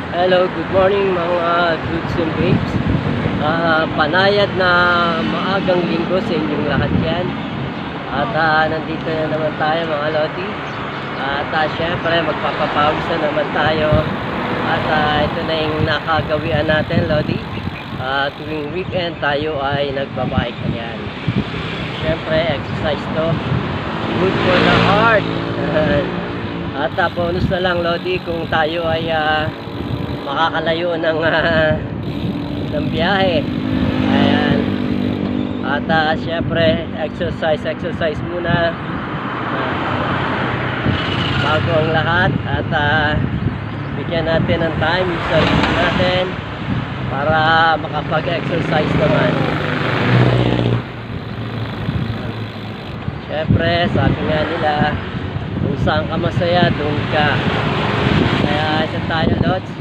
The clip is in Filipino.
Hello, good morning mga dudes and babes. Panayad na maagang linggo sa inyong lahat yan. At nandito na naman tayo mga lodi. At syempre magpapapawis na naman tayo. At ito na yung nakagawian natin lodi. Tuwing weekend tayo ay nagbabike yan. Syempre exercise to. Good for the heart. At bonus na lang lodi kung tayo ay makakalayo ng biyahe. Ayan. At syempre exercise muna bago ang lahat. At bigyan natin ng time yung sarili natin para makapag-exercise naman. Ayan. Syempre sabi nga nila, kung saan ka masaya doon ka. Kaya isa tayo lods.